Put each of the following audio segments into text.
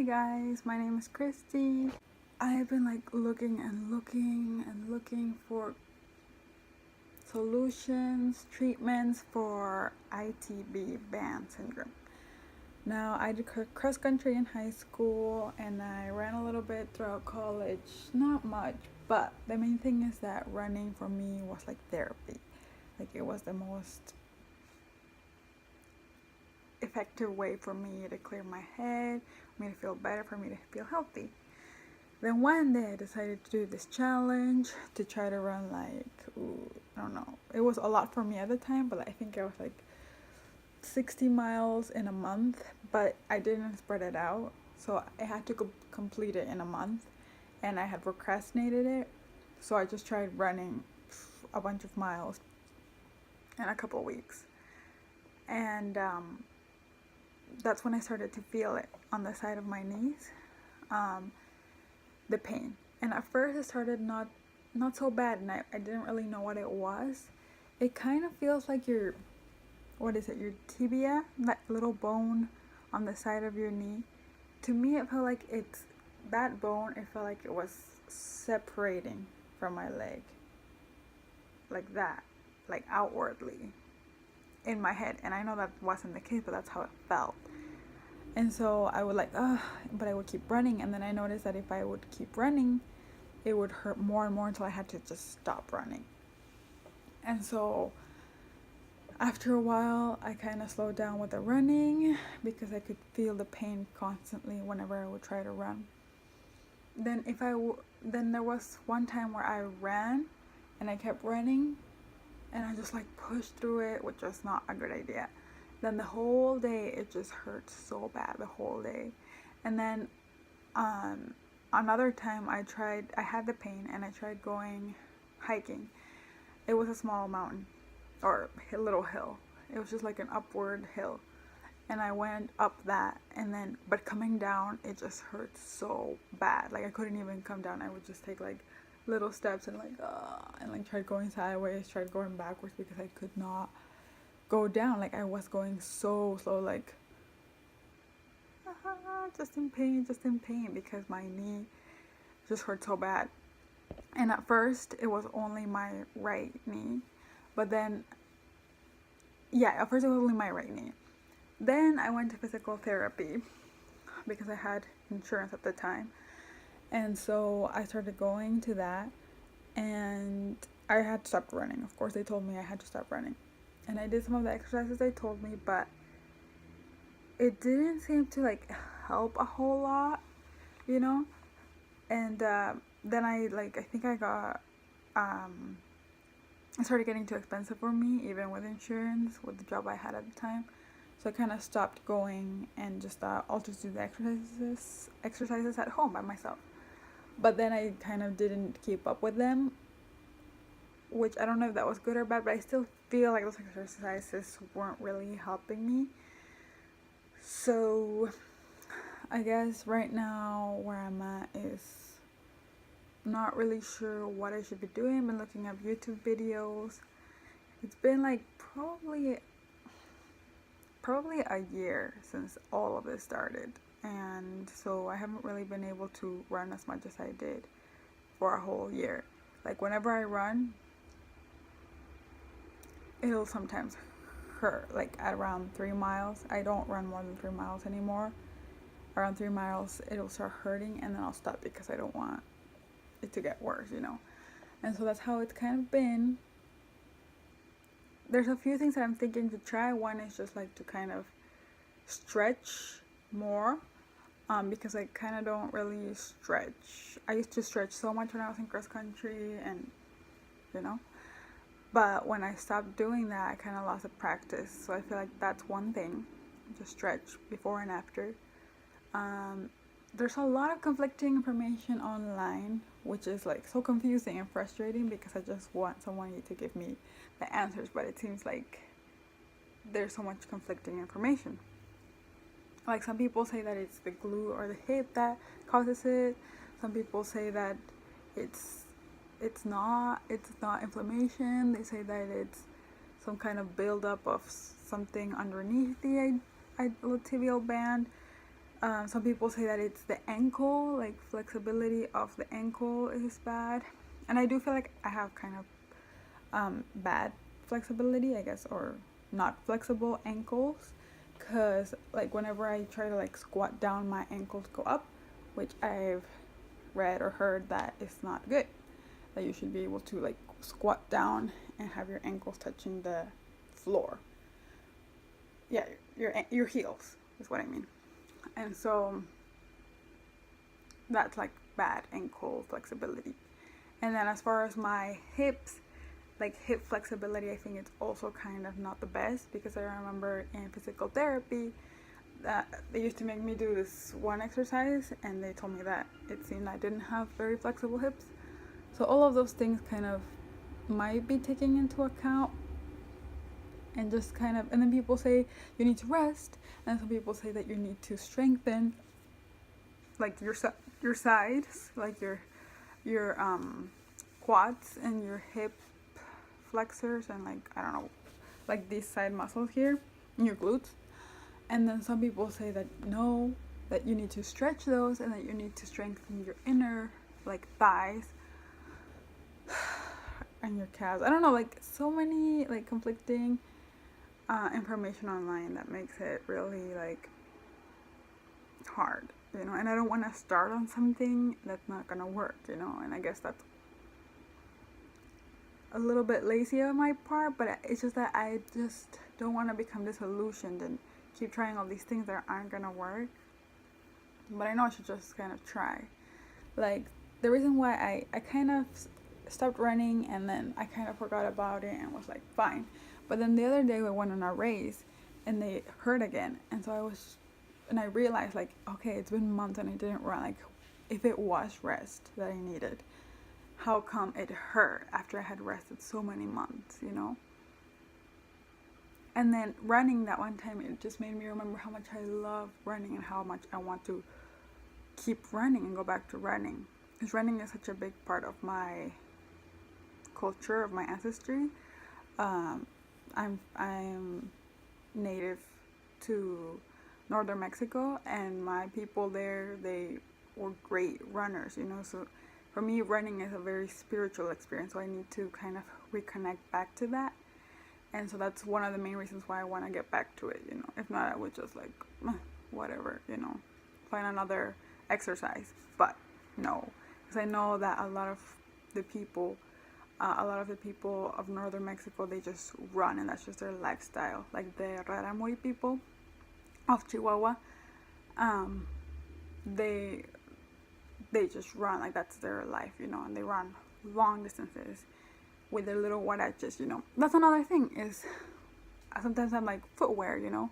Hi guys, my name is Christy. I have been looking and looking for solutions, treatments for ITB band syndrome. Now, I did cross country in high school and I ran a little bit throughout college. Not much, but the main thing is that running for me was like therapy. It was the most effective way for me to clear my head, for me to feel better, for me to feel healthy. Then one day I decided to do this challenge to try to run I don't know. It was a lot for me at the time, but I think I was 60 miles in a month, but I didn't spread it out. So I had to complete it in a month and I had procrastinated it. So I just tried running a bunch of miles in a couple of weeks. And that's when I started to feel it on the side of my knees, the pain. And at first it started not so bad, and I didn't really know what it was. It kind of feels like your tibia, that little bone on the side of your knee. To me, it felt like it's that bone. It felt like it was separating from my leg, like that, outwardly in my head. And I know that wasn't the case, but that's how it felt. And so I would but I would keep running. And then I noticed that if I would keep running, it would hurt more and more until I had to just stop running. And so after a while, I kind of slowed down with the running because I could feel the pain constantly whenever I would try to run. Then then there was one time where I ran and I kept running and I just pushed through it, which was not a good idea. Then the whole day it just hurt so bad, the whole day. And then another time I had the pain and I tried going hiking. It was a small mountain or a little hill. It was just an upward hill. And I went up that, and then but coming down it just hurt so bad. I couldn't even come down. I would just take little steps and tried going sideways, tried going backwards because I could not go down. I was going so slow, just in pain because my knee just hurt so bad. And at first it was only my right knee, but then at first it was only my right knee. Then I went to physical therapy because I had insurance at the time. And so I started going to that, and I had to stop running. Of course, they told me I had to stop running. And I did some of the exercises they told me, but it didn't seem to help a whole lot, And then I think I got, it started getting too expensive for me, even with insurance, with the job I had at the time. So I kind of stopped going and just thought I'll just do the exercises at home by myself. But then I kind of didn't keep up with them, which I don't know if that was good or bad, but I still feel like those exercises weren't really helping me. So I guess right now where I'm at is not really sure what I should be doing. I've been looking up YouTube videos. It's been probably a year since all of this started, and so I haven't really been able to run as much as I did for a whole year. Whenever I run, it'll sometimes hurt. At around 3 miles, I don't run more than 3 miles anymore. Around 3 miles it'll start hurting, and then I'll stop because I don't want it to get worse, And so that's how it's kind of been. There's a few things that I'm thinking to try. One is just to kind of stretch more, because I kind of don't really stretch. I used to stretch so much when I was in cross country, and but when I stopped doing that, I kind of lost the practice. So I feel like that's one thing, to stretch before and after. There's a lot of conflicting information online, which is so confusing and frustrating because I just want someone to give me the answers, but it seems like there's so much conflicting information. Some people say that it's the glue or the hip that causes it. Some people say that it's not inflammation. They say that it's some kind of buildup of something underneath the tibial band. Some people say that it's the ankle, like flexibility of the ankle is bad. And I do feel like I have kind of bad flexibility, I guess, or not flexible ankles, because like whenever I try to like squat down, my ankles go up, which I've read or heard that it's not good, that you should be able to like squat down and have your ankles touching the floor. Yeah, your heels is what I mean. And so that's like bad ankle flexibility. And then as far as my hips, like hip flexibility, I think it's also kind of not the best, because I remember in physical therapy that they used to make me do this one exercise and they told me that it seemed I didn't have very flexible hips. So all of those things kind of might be taken into account, and just kind of, and then people say you need to rest, and some people say that you need to strengthen like your sides, like your quads and your hip flexors, and like I don't know, like these side muscles here in your glutes. And then some people say that no, that you need to stretch those, and that you need to strengthen your inner like thighs and your calves. I don't know, like so many like conflicting information online that makes it really like hard, you know. And I don't want to start on something that's not gonna work, you know. And I guess that's a little bit lazy on my part, but it's just that I just don't want to become disillusioned and keep trying all these things that aren't gonna work. But I know I should just kind of try. Like the reason why I kind of stopped running, and then I kind of forgot about it and was like fine. But then the other day we went on a race and they hurt again, and so I realized like, okay, it's been months and I didn't run. Like if it was rest that I needed, how come it hurt after I had rested so many months, you know? And then running that one time, it just made me remember how much I love running and how much I want to keep running and go back to running. Because running is such a big part of my culture, of my ancestry. I'm native to northern Mexico, and my people there, they were great runners, you know. So for me, running is a very spiritual experience, so I need to kind of reconnect back to that. And so that's one of the main reasons why I want to get back to it, you know. If not, I would just like, whatever, you know, find another exercise. But no, because I know that a lot of the people of northern Mexico, they just run, and that's just their lifestyle. Like the Raramuri people of Chihuahua, they just run, like that's their life, you know. And they run long distances with their little huaraches, you know. That's another thing, is sometimes I'm like footwear, you know.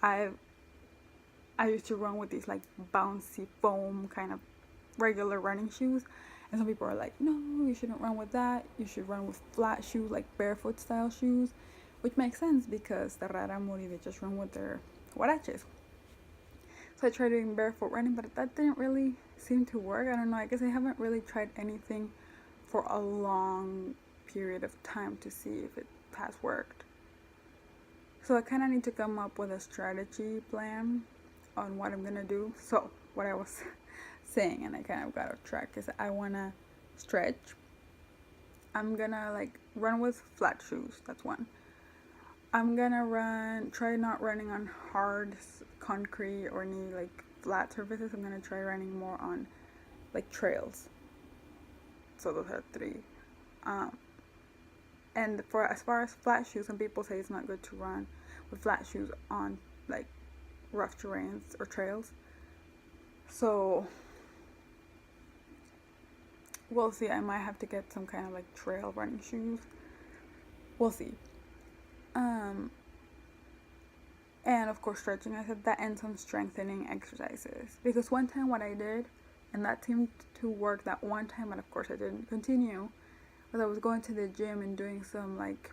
I used to run with these like bouncy foam kind of regular running shoes, and some people are like, no, you shouldn't run with that, you should run with flat shoes, like barefoot style shoes, which makes sense because the Raramuri, they just run with their huaraches. So I tried doing barefoot running, but that didn't really seem to work. I don't know, I guess I haven't really tried anything for a long period of time to see if it has worked. So I kind of need to come up with a strategy plan on what I'm gonna do. So what I was saying, and I kind of got off track, is I want to stretch. I'm gonna like run with flat shoes, that's one. I'm gonna try not running on hard concrete or any like flat surfaces. I'm gonna try running more on like trails. So those are three. And for as far as flat shoes, some people say it's not good to run with flat shoes on like rough terrains or trails. So we'll see. I might have to get some kind of like trail running shoes. We'll see. And of course stretching, I said that, and some strengthening exercises. Because one time what I did, and that seemed to work that one time, and of course I didn't continue, was I was going to the gym and doing some like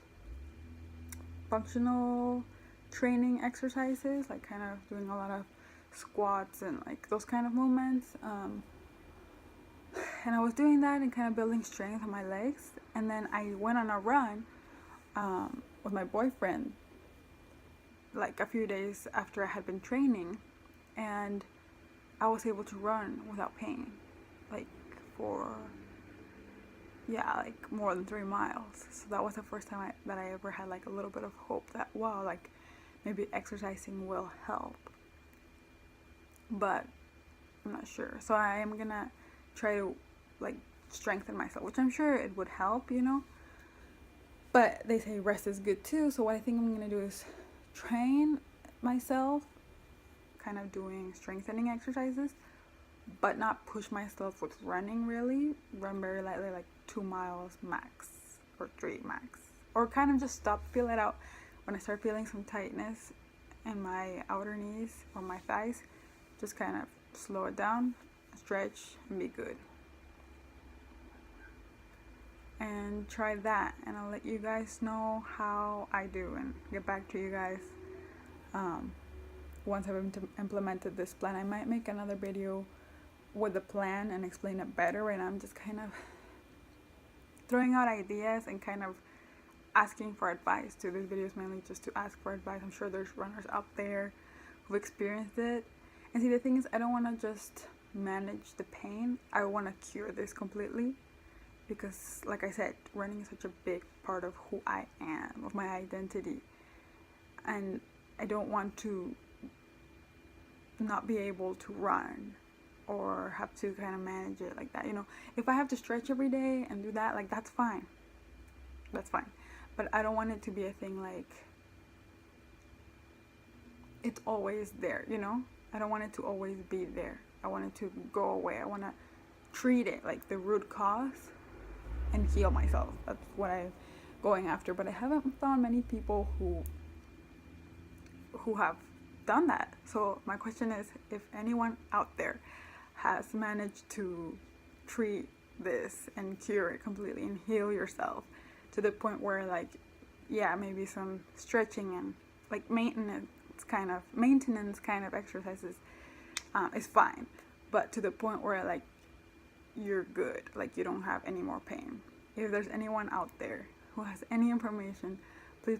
functional training exercises, like kind of doing a lot of squats and like those kind of movements. And I was doing that and kind of building strength on my legs. And then I went on a run with my boyfriend like a few days after I had been training, and I was able to run without pain, like for like more than 3 miles. So that was the first time that I ever had like a little bit of hope that, wow, like maybe exercising will help, but I'm not sure. So I am gonna try to like strengthen myself, which I'm sure it would help, you know, but they say rest is good too. So what I think I'm gonna do is train myself, kind of doing strengthening exercises, but not push myself with running. Really run very lightly, like 2 miles max or 3 max, or kind of just stop, feel it out. When I start feeling some tightness in my outer knees or my thighs, just kind of slow it down, stretch, and be good. And try that, and I'll let you guys know how I do and get back to you guys once I've implemented this plan. I might make another video with the plan and explain it better. Right now I'm just kind of throwing out ideas and kind of asking for advice too. This video is mainly just to ask for advice. I'm sure there's runners out there who've experienced it. And see, the thing is, I don't want to just manage the pain. I want to cure this completely, because like I said, running is such a big part of who I am, of my identity, and I don't want to not be able to run or have to kind of manage it like that, you know. If I have to stretch every day and do that, like, that's fine, but I don't want it to be a thing like it's always there, you know. I don't want it to always be there. I want it to go away. I want to treat it like the root cause and heal myself. That's what I'm going after. But I haven't found many people who have done that. So my question is, if anyone out there has managed to treat this and cure it completely and heal yourself to the point where, like, yeah, maybe some stretching and like maintenance kind of exercises is fine, but to the point where like you're good, like you don't have any more pain. If there's anyone out there who has any information, please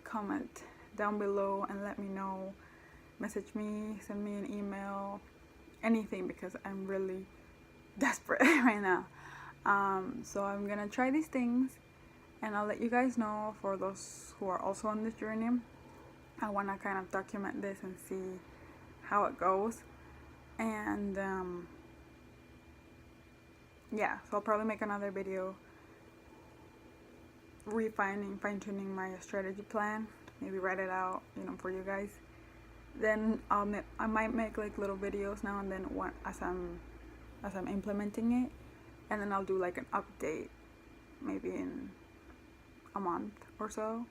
comment down below and let me know. Message me, send me an email, anything, because I'm really desperate right now. So I'm gonna try these things and I'll let you guys know. For those who are also on this journey, I want to kind of document this and see how it goes. And yeah, so I'll probably make another video fine-tuning my strategy plan, maybe write it out, you know, for you guys. Then I might make like little videos now and then as I'm implementing it, and then I'll do like an update maybe in a month or so,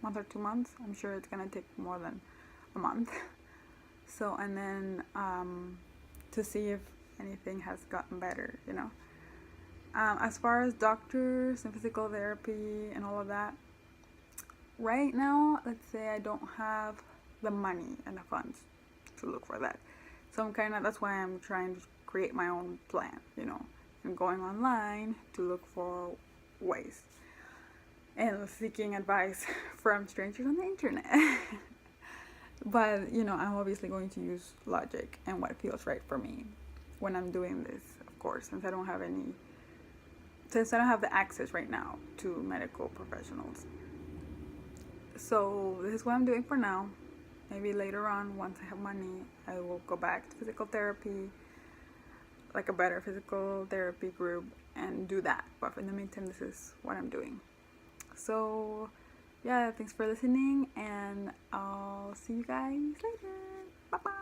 month or 2 months. I'm sure it's gonna take more than a month. So, and then to see if anything has gotten better, you know. As far as doctors and physical therapy and all of that, right now, let's say I don't have the money and the funds to look for that. So that's why I'm trying to create my own plan, you know, and going online to look for ways and seeking advice from strangers on the internet. But, you know, I'm obviously going to use logic and what feels right for me when I'm doing this, of course, since I don't have the access right now to medical professionals. So this is what I'm doing for now. Maybe later on, once I have money, I will go back to physical therapy, like a better physical therapy group, and do that. But in the meantime, this is what I'm doing. So yeah, thanks for listening, and I'll see you guys later. Bye bye.